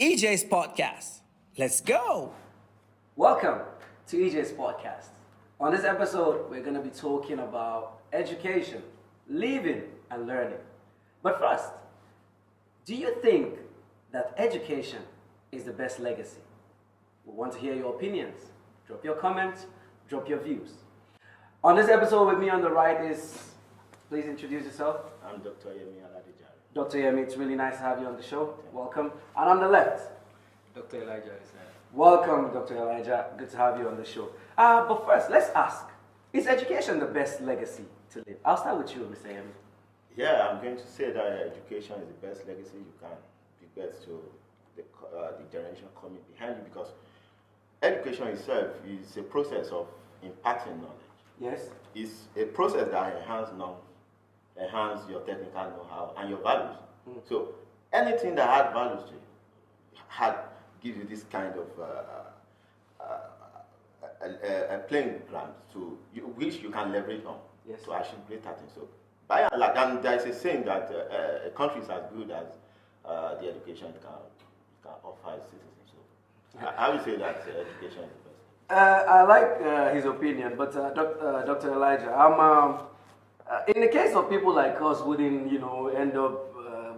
Ejay'S podcast. Let's go. Welcome to Ejay'S podcast. On this episode, we're going to be talking about education, living, and learning. But first, do you think that education is the best legacy? We want to hear your opinions. Drop your comments, drop your views. On this episode with me on the right is, please introduce yourself. I'm Dr. Ejay'S. Dr. Yemi, it's really nice to have you on the show. Welcome. And on the left, Dr. Ejay'S. welcome, Dr. Elijah. Good to have you on the show. But first, let's ask, is education the best legacy to live? I'll start with you, Mr. Yemi. Yeah, I'm going to say that education is the best legacy you can bequeath to the generation coming behind you, because education itself is a process of imparting knowledge. Yes? It's a process that enhance your technical know-how and your values. So anything that had values to you gives you this kind of a playing ground which you can leverage on to achieve greater things. So by and large, and there is a saying that a country is as good as the education it can offer its citizens. So I would say that education is the best. I like his opinion, but Dr. Elijah, in the case of people like us who didn't, end up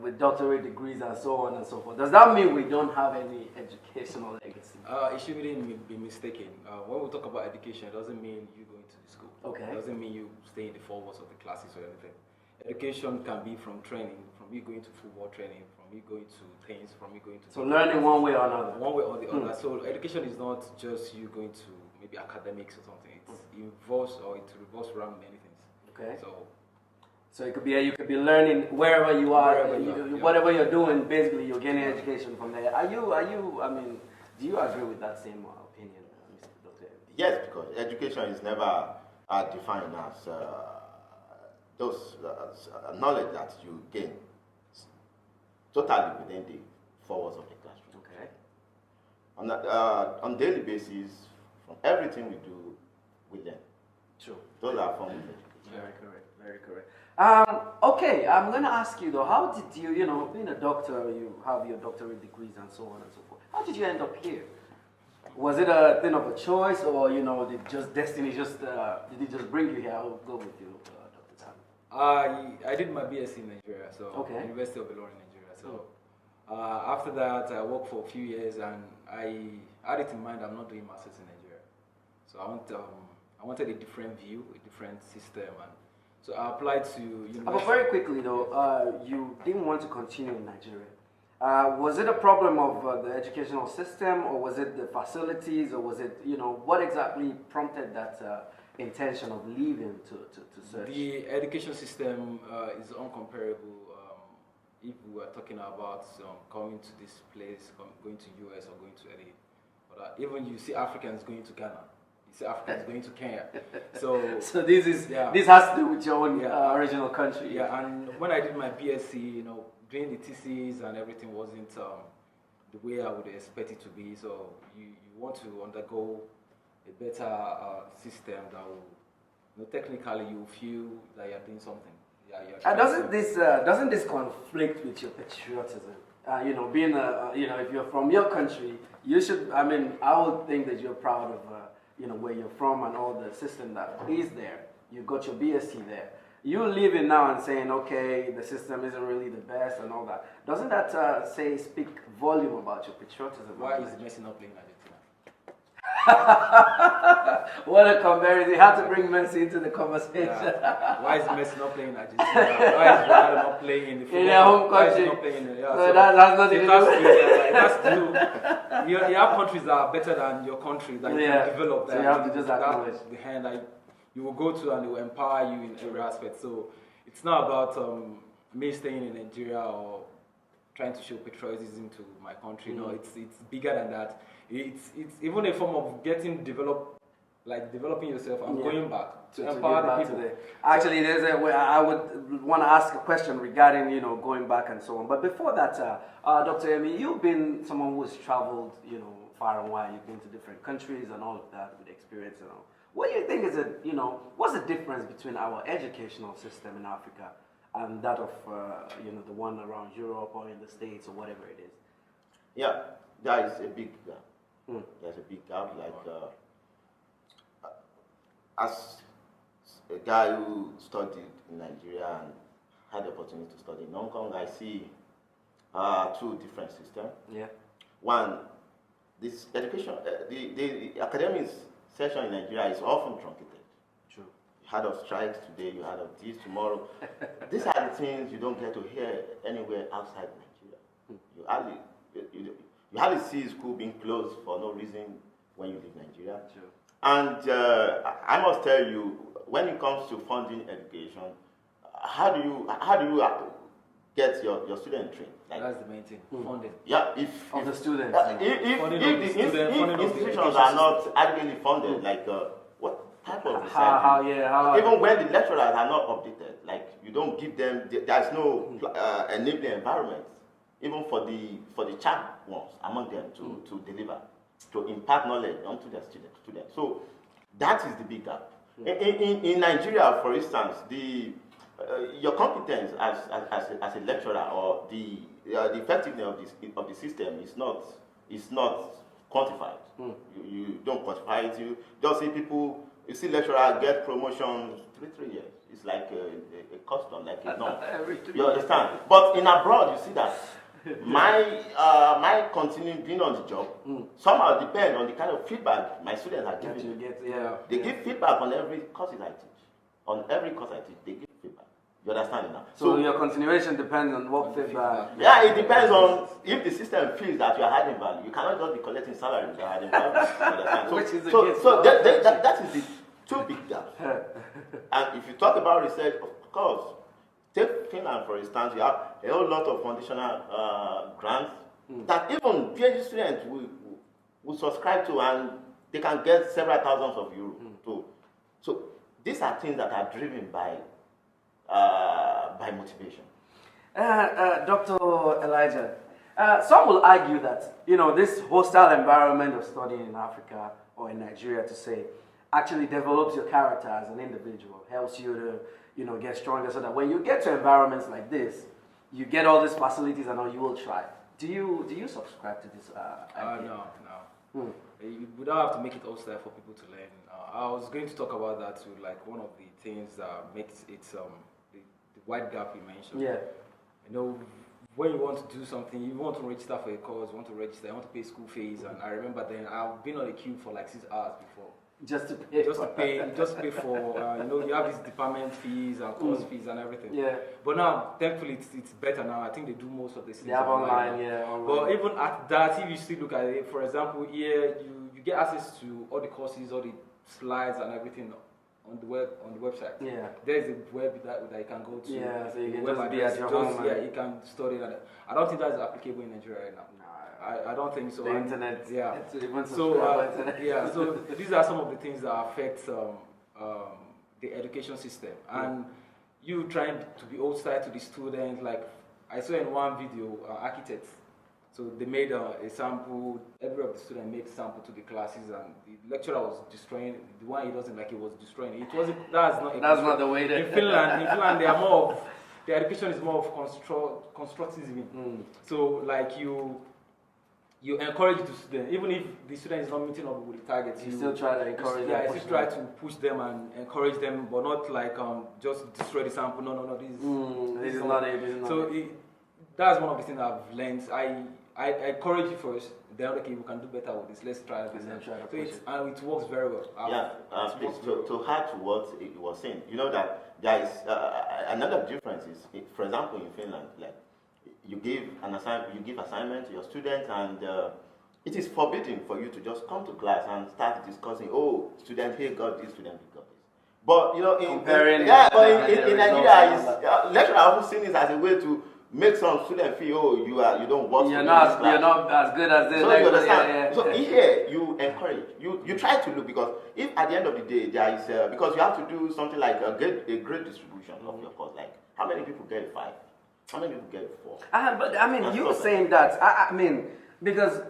with doctorate degrees and so on and so forth, does that mean we don't have any educational legacy? It shouldn't be mistaken. When we talk about education, it doesn't mean you going to the school. Okay. It doesn't mean you stay in the four walls of the classes or anything. Education can be from training, from you going to football training, from you going to things, from you going to... So learning one way or another. One way or the other. So education is not just you going to maybe academics or something. It involves or it revolves around many things. Okay. So you could be learning wherever you are, whatever you're doing. Basically, you're getting education from there. Do you agree with that same opinion, Mr. Doctor? Yes, because education is never defined as those knowledge that you gain totally within the four walls of the classroom. Okay. On daily basis, from everything we do, we learn. True. Those are forms of education. Very correct. Very correct. Okay, I'm going to ask you though, how did you, being a doctor, you have your doctorate degrees and so on and so forth. How did you end up here? Was it a thing of a choice, or did just destiny did it just bring you here? I'll go with you, Dr. Tam. I did my BSc in Nigeria, so University of Ilorin in Nigeria. So after that, I worked for a few years, and I had it in mind I'm not doing masters in Nigeria. So I wanted a different view, a different system, and so I applied to university. But very quickly though, you didn't want to continue in Nigeria. Was it a problem of the educational system, or was it the facilities, or was it, what exactly prompted that intention of leaving to search? The education system is uncomparable. If we were talking about coming to this place, going to US or going to any, but even you see Africans going to Ghana. Africans going to Kenya. So this has to do with your own original country. Yeah, and when I did my BSc, doing the thesis and everything wasn't the way I would expect it to be. So you want to undergo a better system that will, technically you feel that you're doing something. And doesn't this conflict with your patriotism? Being if you're from your country, you should. I would think that you're proud of. Where you're from and all the system that is there. You got your BSc there. You leaving now and saying, okay, the system isn't really the best and all that. Doesn't that speak volume about your patriotism? Why is Messi not playing Argentina? What a comparison. You have to bring Messi into the conversation. Yeah. Why is Messi not playing Argentina? Why is Ronaldo not playing in the football? In their home country. Not playing in so that's nothing to do. That's to do. You have countries that are better than your country that you can develop. So you have to just acknowledge. The hand that you will go to, and it will empower you in every aspect. So it's not about me staying in Nigeria or trying to show patriotism to my country. No, it's bigger than that. It's even a form of developing yourself and going back to empower the people. Actually, I would want to ask a question regarding going back and so on. But before that, Dr. Emi, you've been someone who has traveled far and wide. You've been to different countries and all of that with experience and all. What do you think is what's the difference between our educational system in Africa and that of the one around Europe or in the States or whatever it is? Yeah, there is a big gap. There's a big gap. Like as a guy who studied in Nigeria and had the opportunity to study in Hong Kong, I see two different systems. Yeah. One, this education, the academic session in Nigeria is often truncated. True. You heard of strikes today, you heard of this tomorrow. These are the things you don't get to hear anywhere outside Nigeria. You hardly see school being closed for no reason when you leave Nigeria. True. And I must tell you, when it comes to funding education, how do you get your student trained? Like, That's the main thing. Funding. yeah, Of the students. If the institutions are not adequately funded, like what type of research? Even when the lecturers are not updated, like you don't give them, there's no enabling environment, even for the sharp ones among them to deliver, to impart knowledge onto their students. So that is the big gap. In Nigeria, for instance, your competence as a lecturer or the effectiveness of the system is not quantified. You don't quantify it. You just see people. You see lecturers get promotions 3 years. It's like a custom, like a norm. You understand? But in abroad, you see that my continuing being on the job somehow depend on the kind of feedback my students are giving. They give feedback on every course I teach. On every course I teach, they give feedback. You understand it now? So your continuation depends on what feedback. Yeah, it depends on if the system feels that you are adding value. You cannot just be collecting salary without adding value. You understand? That is the two big gaps. And if you talk about research, of course, take Finland for instance. You have a whole lot of foundational grants that even PhD students will subscribe to, and they can get several thousands of euros too. So these are things that are driven by motivation. Dr. Elijah, some will argue that this hostile environment of studying in Africa or in Nigeria, to say, actually develops your character as an individual, helps you to get stronger, so that when you get to environments like this, you get all these facilities and all, you will try. Do you subscribe to this idea? No. We don't have to make it hostile for people to learn. I was going to talk about that too. Like one of the things that makes it the wide gap you mentioned. Yeah. When you want to do something, you want to register for a course, you want to pay school fees, and I remember then I've been on a queue for like 6 hours before. Just to pay for you have these department fees and course fees and everything. Yeah. But now, thankfully, it's better now. I think they do most of this. They have online. But even at that, if you still look at it, for example, here you get access to all the courses, all the slides and everything on the website. Yeah. There's a web that you can go to. Yeah, so you can web just be at your home. Yeah, you can study that. I don't think that's applicable in Nigeria right now. I don't think so. The internet. Yeah. So so these are some of the things that affect the education system, and you trying to be hostile to the student. Like I saw in one video, architects. So they made a sample. Every of the students made sample to the classes, and the lecturer was destroying the one he doesn't like. He was destroying it. It wasn't. That's not the way. In Finland, they are more of the education is more of constructivism. So like you encourage the student, even if the student is not meeting up with the targets. You still try to encourage them. Yeah, you still try to push them and encourage them, but not like just destroy the sample. No, this is not it. So that's one of the things I've learned. I encourage you first. Then okay, we can do better with this. Let's try this. And it works very well. To add to what it was saying, you know that there is another difference. Is, for example, in Finland, like you give assignment to your students, and it is forbidden for you to just come to class and start discussing. Oh, student here got this, student here got this. But in Nigeria, lecturers have often seen this as a way to make some students feel, you don't work. You're not as good as this. So you understand. So here you encourage, you try to look, because if at the end of the day there is because you have to do something like a great distribution of your course. Like how many people get 5? How many people get 4? But I mean, you were saying that. I mean, because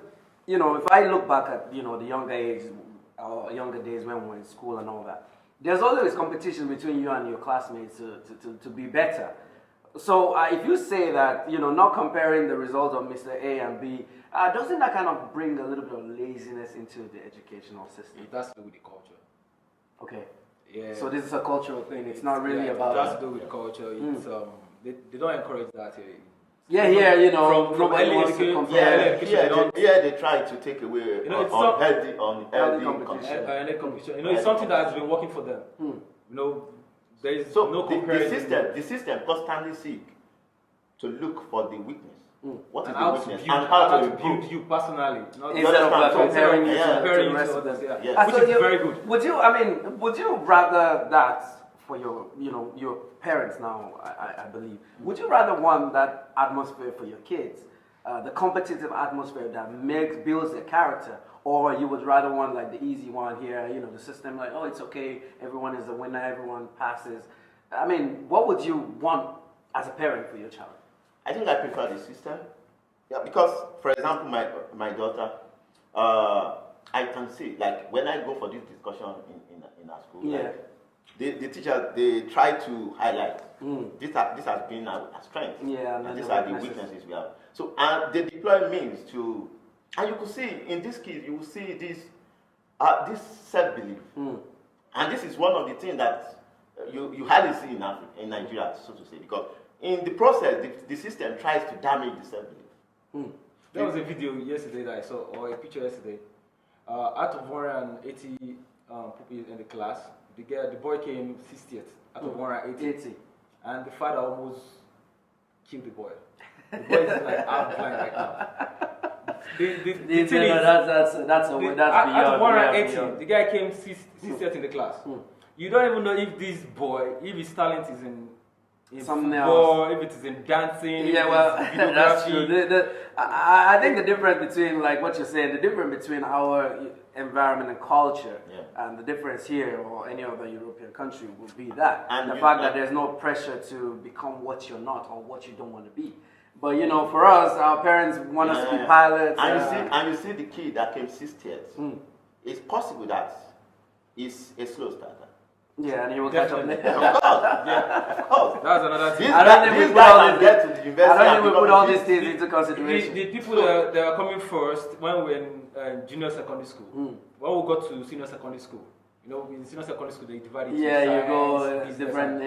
if I look back at the younger age or younger days when we were in school and all that, there's always competition between you and your classmates to be better. So if you say that, not comparing the results of Mr. A and B, doesn't that kind of bring a little bit of laziness into the educational system? It has to do with the culture. Okay. Yeah. So this is a cultural thing. It's not really about. It has to do with culture. It's they don't encourage that. From early education. They try to take away healthy competition. It's something that has been working for them. There is no comparison. The system constantly seek to look for the weakness. What is the weakness? And how to build you personally. Instead of comparing you to the rest of them. Which is very good. Would you rather that for your parents now, I believe, would you rather want that atmosphere for your kids, the competitive atmosphere that builds their character, or you would rather want like the easy one here, the system like, oh, it's okay, everyone is a winner, everyone passes. I mean, what would you want as a parent for your child? I think I prefer the system. Yeah, because, for example, my daughter, I can see, like, when I go for this discussion in our school, like, the teachers, they try to highlight this has been our strength, and these are the weaknesses we have. So, and they deploy means to, and you could see in these kids, you will see this self-belief, and this is one of the things that you hardly see in Africa, in Nigeria, so to say, because in the process, the system tries to damage the self-belief. There was a video yesterday that I saw, or a picture yesterday. Out of 180 people in the class, the boy came 60th out of 180, and the father almost killed the boy. The boy is like half blind right now. That's beyond. Out of 180, the guy came 60th in the class. You don't even know if this boy, if his talent is in something football, else, if it is in dancing, that's true. I think the difference between, like what you're saying, the difference between our environment and culture and the difference here or any other European country would be that. And the fact that there's no pressure to become what you're not or what you don't want to be. But for us, our parents want us to be pilots. And you see the kid that came 60th. It's possible that he's a slow starter. Yeah, and he will catch up later. Of course. That's another thing. I don't think we put all these things into consideration. The people that are coming first when we were in junior secondary school, when we got to senior secondary school, in senior secondary school they divide it. You go different.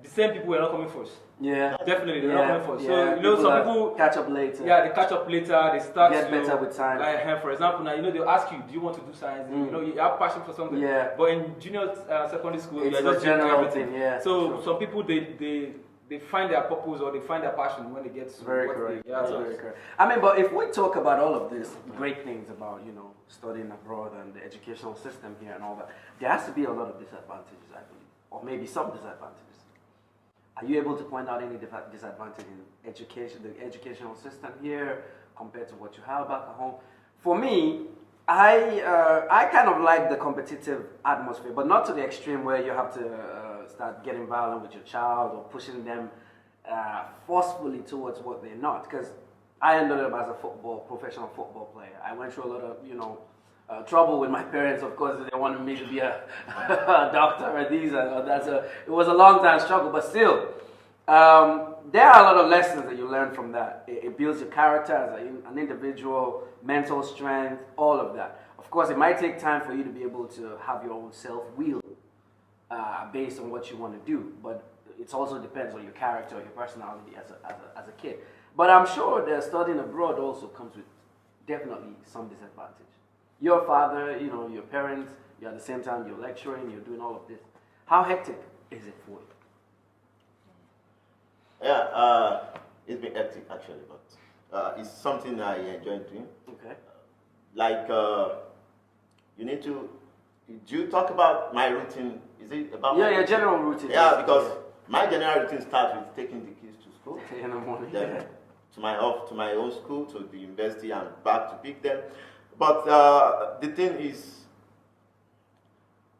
The same people were not coming first. Yeah, definitely they're not coming first. So some people catch up later. Yeah, they catch up later. They start get better with time. Like for example, now they'll ask you, do you want to do science? You have passion for something. Yeah. But in junior secondary school, it's just general thing. Yeah. So some people they find their purpose or they find their passion when they get to very correct. Very correct. I mean, but if we talk about all of these great things about studying abroad and the educational system here and all that, there has to be a lot of disadvantages, I believe, or maybe some disadvantages. Are you able to point out any disadvantage in education, the educational system here compared to what you have back at home? For me, I kind of like the competitive atmosphere, but not to the extreme where you have to start getting violent with your child or pushing them forcefully towards what they're not. Because I ended up as a professional football player. I went through a lot of trouble with my parents, of course. They wanted me to be a doctor or these or that. So it was a long time struggle, but still, there are a lot of lessons that you learn from that. It builds your character as an individual, mental strength, all of that. Of course, it might take time for you to be able to have your own self-will based on what you want to do, but it also depends on your character, your personality as a kid. But I'm sure that studying abroad also comes with definitely some disadvantage. Your father, your parents, at the same time you're lecturing, you're doing all of this. How hectic is it for you? Yeah, it's been hectic actually, but it's something I enjoy doing. Okay. Like, you need to, do you talk about my routine? Is it about your general routine? Yeah, because my general routine starts with taking the kids to school. In the morning. Then to my own school, to the university, and back to pick them. But the thing is,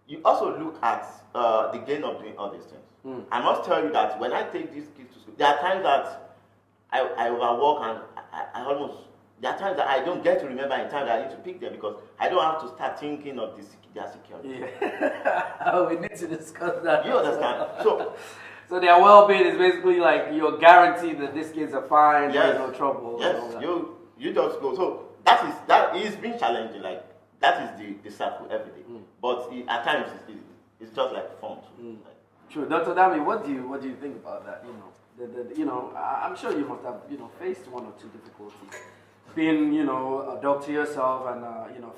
you also look at the gain of doing all these things. I must tell you that when I take these kids to school, there are times that I overwork and there are times that I don't get to remember in time that I need to pick them because I don't have to start thinking of their security. Yeah. We need to discuss that. You understand? So So their well-being is basically like you're guaranteed that these kids are fine, there's no trouble. Yes, and all that. you just go. So that is been challenging. Like that is the circle every day. But at times it's just like fun. Like, True, Dr. Dami, what do you think about that? I'm sure you must have faced one or two difficulties, being a doctor yourself and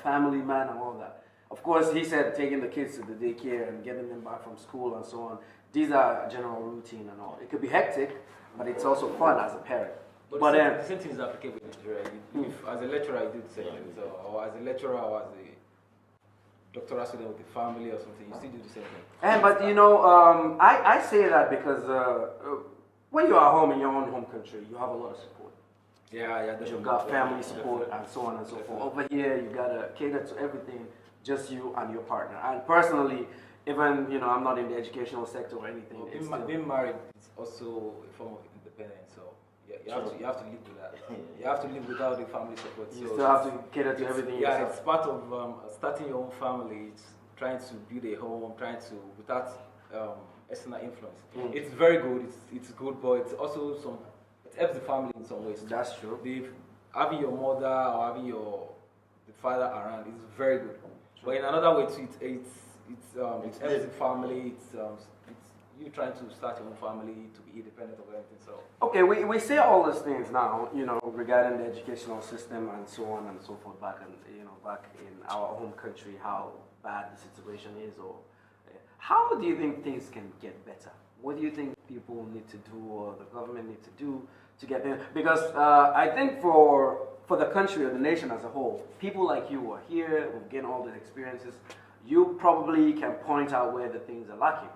family man and all that. Of course, he said taking the kids to the daycare and getting them back from school and so on. These are general routine and all. It could be hectic, but it's also fun as a parent. But the same thing is applicable in Nigeria. If as a lecturer you do the same thing, or as a lecturer or as a doctoral student with the family or something, you still do the same thing. But I say that because when you are home in your own home country, you have a lot of support. Yeah, You've got family support and so on and so forth. Over here, you gotta cater to everything, just you and your partner. And personally, even I'm not in the educational sector or anything. Well, being married is also a form of independence. So you have to live with that. You have to live without the family support. You still have to cater to everything. Yeah, yourself. it's part of starting your own family. It's trying to build a home, trying to without external influence. It's very good. It's good, but it's also it helps the family in some ways. That's true. Having your mother or having the father around is very good. But in another way too, it helps the family. It's you trying to start your own family to be independent of anything. So okay, we say all these things now, regarding the educational system and so on and so forth back in our home country, how bad the situation is, or how do you think things can get better? What do you think people need to do or the government need to do to get there? Because I think for the country or the nation as a whole, people like you are here, we've gained all the experiences, you probably can point out where the things are lacking.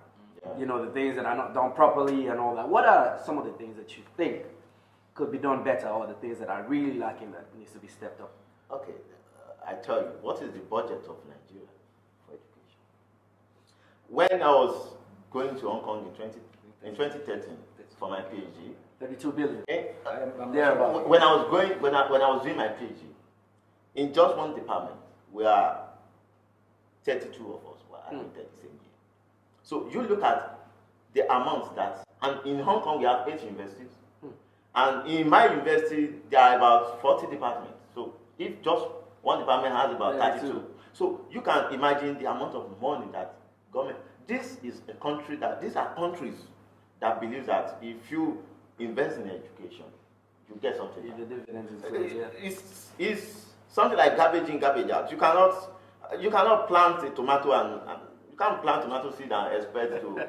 The things that are not done properly and all that. What are some of the things that you think could be done better, or the things that are really lacking that needs to be stepped up? okay, I tell you, what is the budget of Nigeria for education? When I was going to Hong Kong in 2013 for my PhD, 32 billion. when I was doing my PhD, in just one department, we are 32 of us were admitted the same year. So you look at the amount and in Hong Kong we have 8 universities, and in my university there are about 40 departments. So if just one department has about 32, so you can imagine the amount of money that government. These are countries that believe that if you invest in education, you get something. The dividends is good, It's something like garbage in, garbage out. You cannot plant a tomato and you can't plant tomato seed and expect to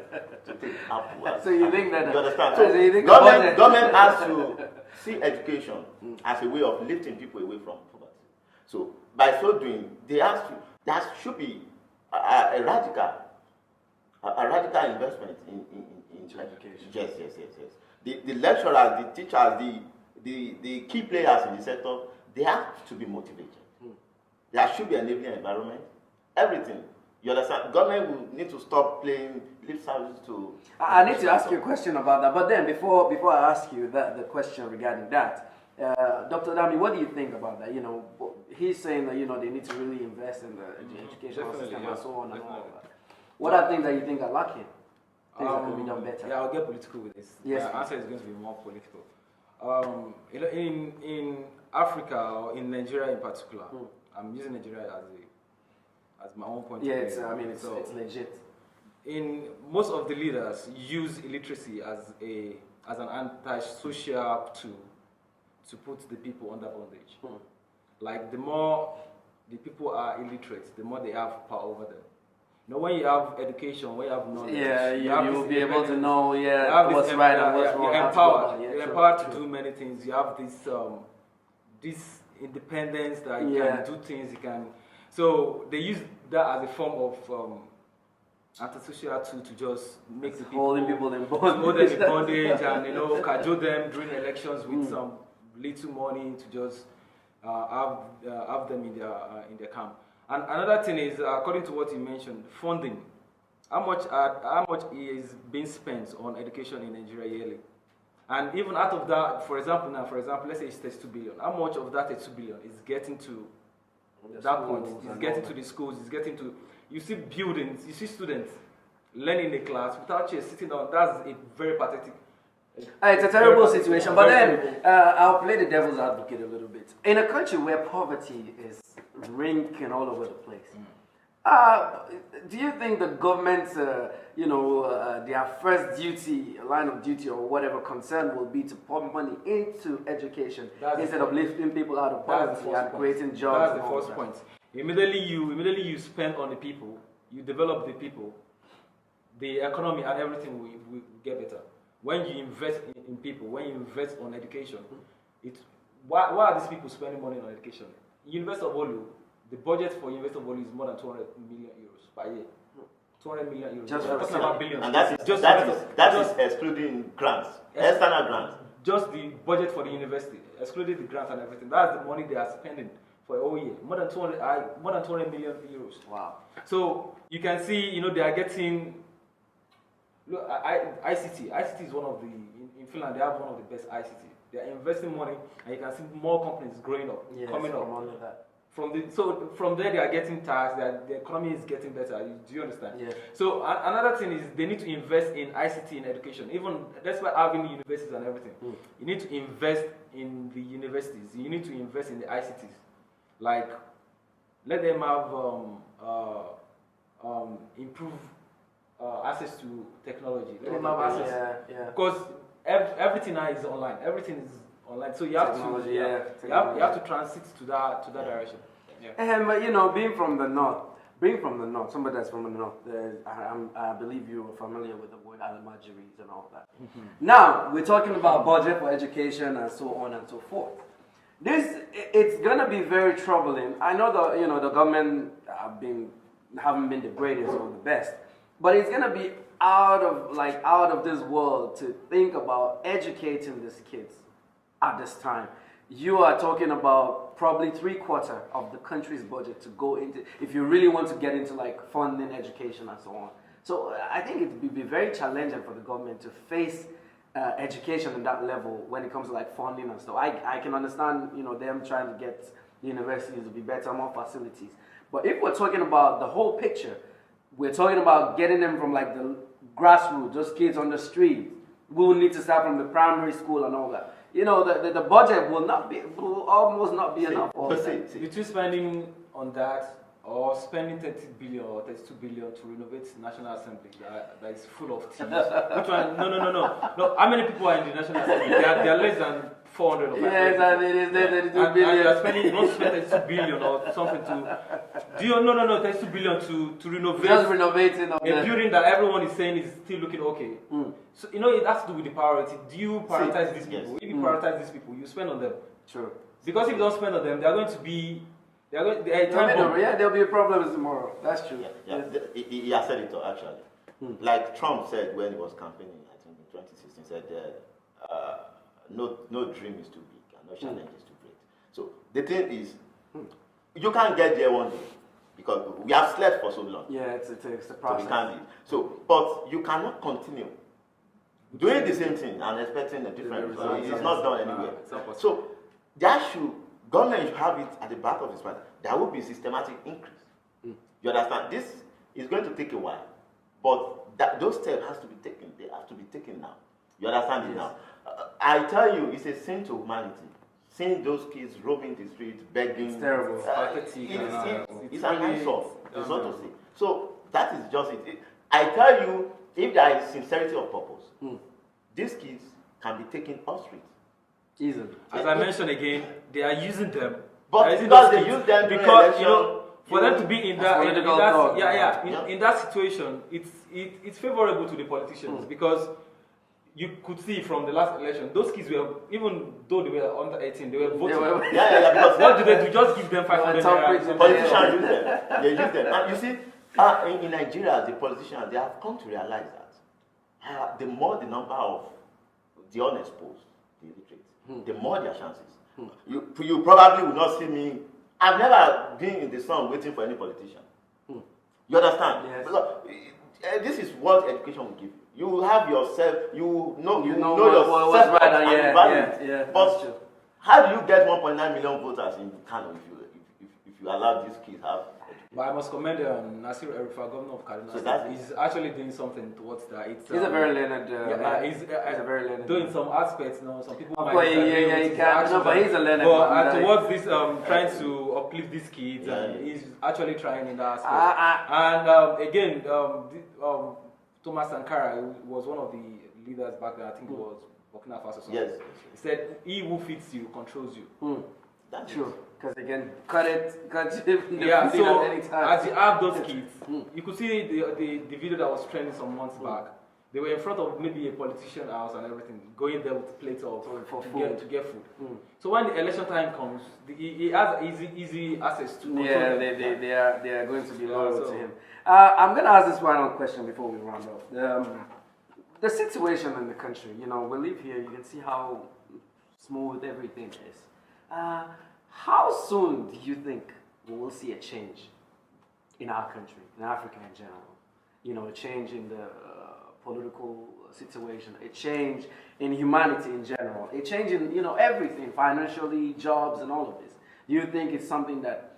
take apple. So you think that? You understand? So you think government has to see education as a way of lifting people away from poverty. So by so doing, there should be a radical investment in education. Yes. The lecturers, the teachers, the key players in the sector, they have to be motivated. There should be an enabling environment. Everything. You understand? Government will need to stop playing lip service to. I need to ask you a question about that. But then, before I ask you the question regarding that, Dr. Dami, what do you think about that? He's saying that they need to really invest in the educational system and so on and all that. What are things that you think are lacking? Things that could be done better. Yeah, I'll get political with this. Yes. My answer is going to be more political. In Africa or in Nigeria in particular, I'm using Nigeria as my own point of view. It's legit. In most of the leaders use illiteracy as an anti-social tool to put the people under bondage. Like the more the people are illiterate, the more they have power over them. When you have education, when you have knowledge, you will be able to know what's right and what's wrong. You're empowered to do many things. You have this independence that you can do things. You can. So they use that as a form of antisocial tool to just make the people holding people in bondage, hold them in bondage, and cajole them during elections with some little money to just have them in their camp. And another thing is, according to what you mentioned, funding. How much is being spent on education in Nigeria yearly? And even out of that, for example, let's say it's 32 billion. How much of that 32 billion is getting to that point? It's getting to the schools. It's getting to. You see buildings. You see students learning in a class without chairs, sitting down. That's a very pathetic. It's a terrible situation, but then I'll play the devil's advocate a little bit. In a country where poverty is ranking all over the place, do you think the government's, their first duty, line of duty, or whatever concern will be to pump money into education instead of lifting people out of poverty and creating jobs? That's the first point. Immediately you spend on the people, you develop the people, the economy and everything will get better. When you invest in people, when you invest on education, why are these people spending money on education? University of Olu, the budget for University of Olu is more than 200 million euros per year. 200 million euros. Just we're talking about billions. And that is excluding grants, external grants. Just the budget for the university, excluding the grants and everything. That's the money they are spending for a whole year. More than 200 million euros. Wow. So you can see, they are getting. Look, ICT is one of the in Finland. They have one of the best ICT. They are investing money, and you can see more companies growing up, coming up. From there they are getting taxed. The economy is getting better. Do you understand? Yeah. So another thing is they need to invest in ICT in education. Even that's why having universities and everything. You need to invest in the universities. You need to invest in the ICTs. Like, let them have improve access to technology. Let them have access. Because everything now is online. Everything is online. So you have you have to transit to that direction. Yeah. But being from the north, somebody that's from the north, I believe you are familiar with the word almajiris and all that. Now we're talking about budget for education and so on and so forth. It's gonna be very troubling. I know the government haven't been the greatest or the best, but it's gonna be out of this world to think about educating these kids at this time. You are talking about probably 3/4 of the country's budget to go into, if you really want to get into like funding education and so on. So I think it would be very challenging for the government to face education in that level when it comes to like funding and stuff. I can understand them trying to get the universities to be better, more facilities. But if we're talking about the whole picture, we're talking about getting them from like the grassroots, those kids on the street. We will need to start from the primary school and all that. The budget will almost not be enough. Between spending on that or spending 30 billion or 32 billion to renovate the National Assembly that is full of thieves. Which one? No. How many people are in the National Assembly? They are less than 400 or 500. Yes, and it is 32 billion. And you are spending, you want to spend 32 billion or something to. Do you? No, 32 billion to renovate. Just renovating a building that everyone is saying is still looking okay. So it has to do with the priority. Do you prioritize these people? Yes. If you prioritize these people, you spend on them. True. Because if you don't spend on them, they are going to be. There'll be a problem tomorrow. That's true. He has said it actually. Like Trump said when he was campaigning, I think in 2016, said no dream is too big and no challenge is too great. So the thing is, you can't get there one day because we have slept for so long. Yeah, it's a process. So we can't. So, but you cannot continue doing the same thing and expecting a different result. It's not done anywhere. So government should have it at the back of his mind. There will be systematic increase. You understand? This is going to take a while, but those steps has to be taken. They have to be taken now. You understand it now? I tell you, it's a sin to humanity. Seeing those kids roaming the streets, begging. It's terrible. It's an insult. It's not to say. So that is just it. I tell you, if there is sincerity of purpose, these kids can be taken off street. Easily. As I mentioned again, they are using them. But because they use them because for them to be in that situation, it's favorable to the politicians because you could see from the last election, those kids were, even though they were under 18, they were voting. Because what do they do? Just give them 500 naira. Politicians use them. They use them. And you see, in Nigeria, the politicians, they have come to realize that the more the number of the unexposed, the illiterate, the more their chances. You probably will not see me. I've never been in the sun waiting for any politician. You understand? Yes. Because, this is what education will give you. You will have yourself. You know yourself. What's right and value. Yeah. But how do you get 1.9 million voters in Kano if if you allow these kids have education. But I must commend Nasir Erifa, governor of Kaduna So State. He's actually doing something towards that. It's, He's a very learned. he's a very learned. doing some aspects. Some people might course, disagree with he his can. actions, No, but he's a learned But man. towards this, trying to uplift these kids, he's actually trying in that aspect. Again, Thomas Sankara was one of the leaders back then. I think it was Burkina Faso. Yes. He said, "He who feeds you controls you." That's true. Because they can cut you Yeah, so at any time. as you have those kids, you could see the video that was trending some months back. They were in front of maybe a politician house and everything, going there with plates of to get food. So when the election time comes, he has easy access to control them. they are going to be loyal to him. I'm going to ask this final question before we round off. The situation in the country, we live here, you can see how smooth everything is. How soon do you think we will see a change in our country, in Africa in general? A change in the political situation, a change in humanity in general, a change in everything, financially, jobs, and all of this. Do you think it's something that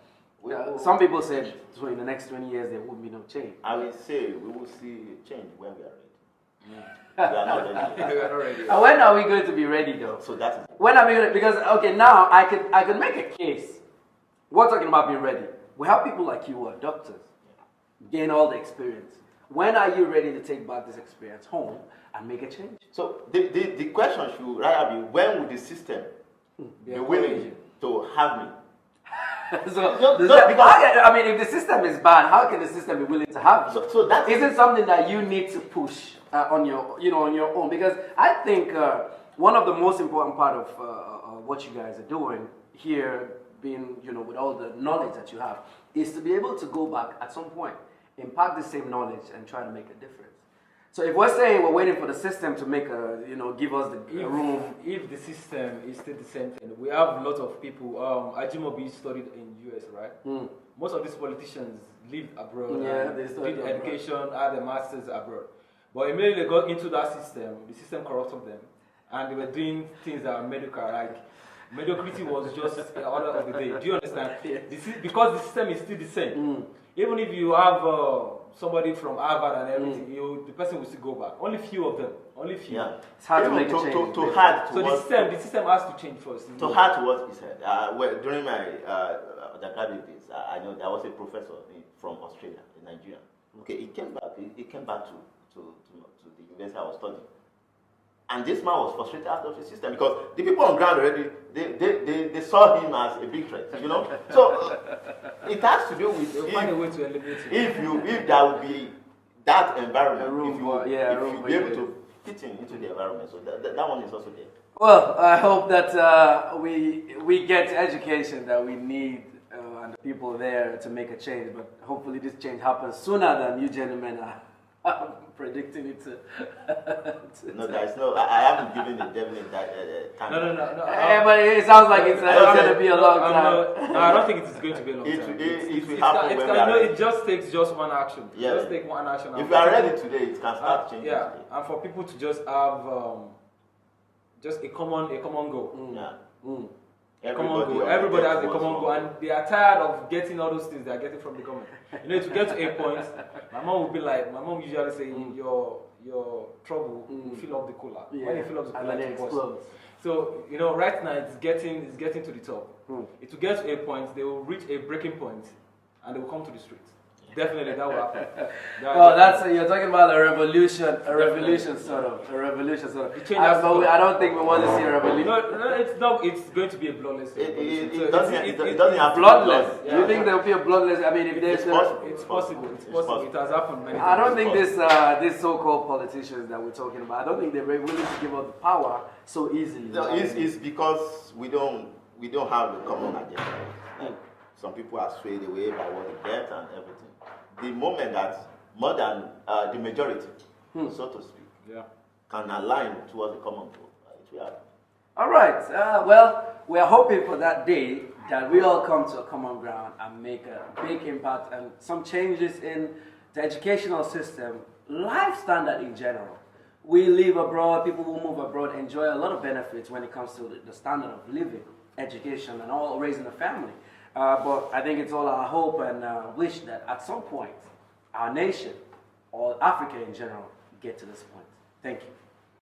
some people said so in the next 20 years there will be no change? I will say we will see change when we are ready. We are not ready. We are not ready. And when are we going to be ready though? So that is When are we going to, because now I could make a case. We're talking about being ready. We have people like you who are doctors, gain all the experience. When are you ready to take back this experience home and make a change? So the question should rather be, when will the system be willing to have me? If the system is bad, how can the system be willing to have you? So that isn't something that you need to push on your own. Because I think one of the most important part of what you guys are doing here, being with all the knowledge that you have, is to be able to go back at some point, impact the same knowledge, and try to make a difference. So if we're saying we're waiting for the system to make give us the room. If the system is still the same thing, we have a lot of people. Ajimobi studied in US, right? Most of these politicians lived abroad. Yeah, they did education, had their masters abroad. But immediately they got into that system, the system corrupted them, and they were doing things that are mediocre. Like mediocrity was just the order of the day. Do you understand? Yes. Because the system is still the same. Even if you have somebody from Harvard and everything, the person will still go back. Only few of them. Only few. Yeah. It's hard to make a change. The system has to change first. To add to what he said, during my undergraduate days, I know there was a professor from Australia, in Nigeria. Okay, he came back. He came back to the university I was studying. And this man was frustrated out of the system because the people on ground already they saw him as a big threat, So it has to do with find a way to eliminate him. If there will be that environment, if you be able to to fit into the environment, so that one is also there. Well, I hope that we get education that we need and the people there to make a change. But hopefully, this change happens sooner than you gentlemen are predicting it to. No, guys, no. I haven't given the devil that time. No. But it sounds like it's going to be a long time. No, I don't think it's going to be a long time. It will happen when we are ready. It just takes one action. Yeah. Just take one action. If you are ready today, it can start changing. Yeah, today. and for people to just have just a common goal. Everybody has a common goal, and they are tired of getting all those things they are getting from the government. To get to a point, my mom usually say, your trouble will fill up the cooler. When you fill up the cooler, it explodes. So right now it's getting to the top. It will get to a point, they will reach a breaking point, and they will come to the streets. Definitely, that will happen. You're talking about a revolution sort of. I don't think we want to see a revolution. No, it's not. It's going to be a bloodless revolution. It doesn't have bloodless. Yeah. Do you think there will be a bloodless? I mean, if there's it's possible. It has happened many times. I don't think these so-called politicians that we're talking about, I don't think they're willing to give up the power so easily. No, it's because we don't have the common agenda. Some people are swayed away by what they get and everything. The moment that more than the majority, so to speak, can align towards the common goal, it will happen. All right. Well, we are hoping for that day that we all come to a common ground and make a big impact and some changes in the educational system, life standard in general. We live abroad, people who move abroad enjoy a lot of benefits when it comes to the standard of living, education, and all raising a family. But I think it's all our hope and wish that at some point our nation or Africa in general get to this point. Thank you.